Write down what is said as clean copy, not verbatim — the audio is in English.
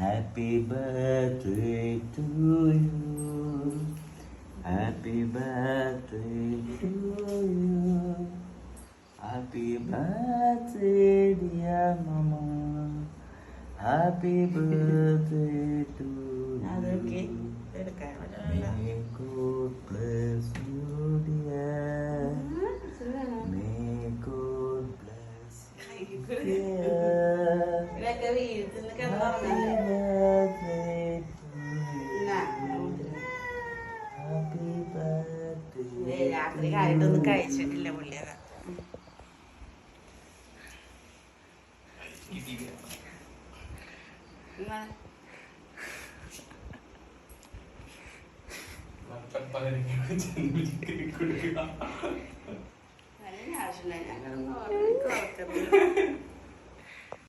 Happy birthday to you. Happy birthday to you. Happy birthday dear mama. Happy birthday to you. May God bless you dear. May God bless you dear. Happy birthday to you. Happy birthday. രാത്രി കാര്യത്തൊന്നും കഴിച്ചിട്ടില്ല പുള്ളിയത്. ആവശ്യമില്ല ഞങ്ങളൊന്നും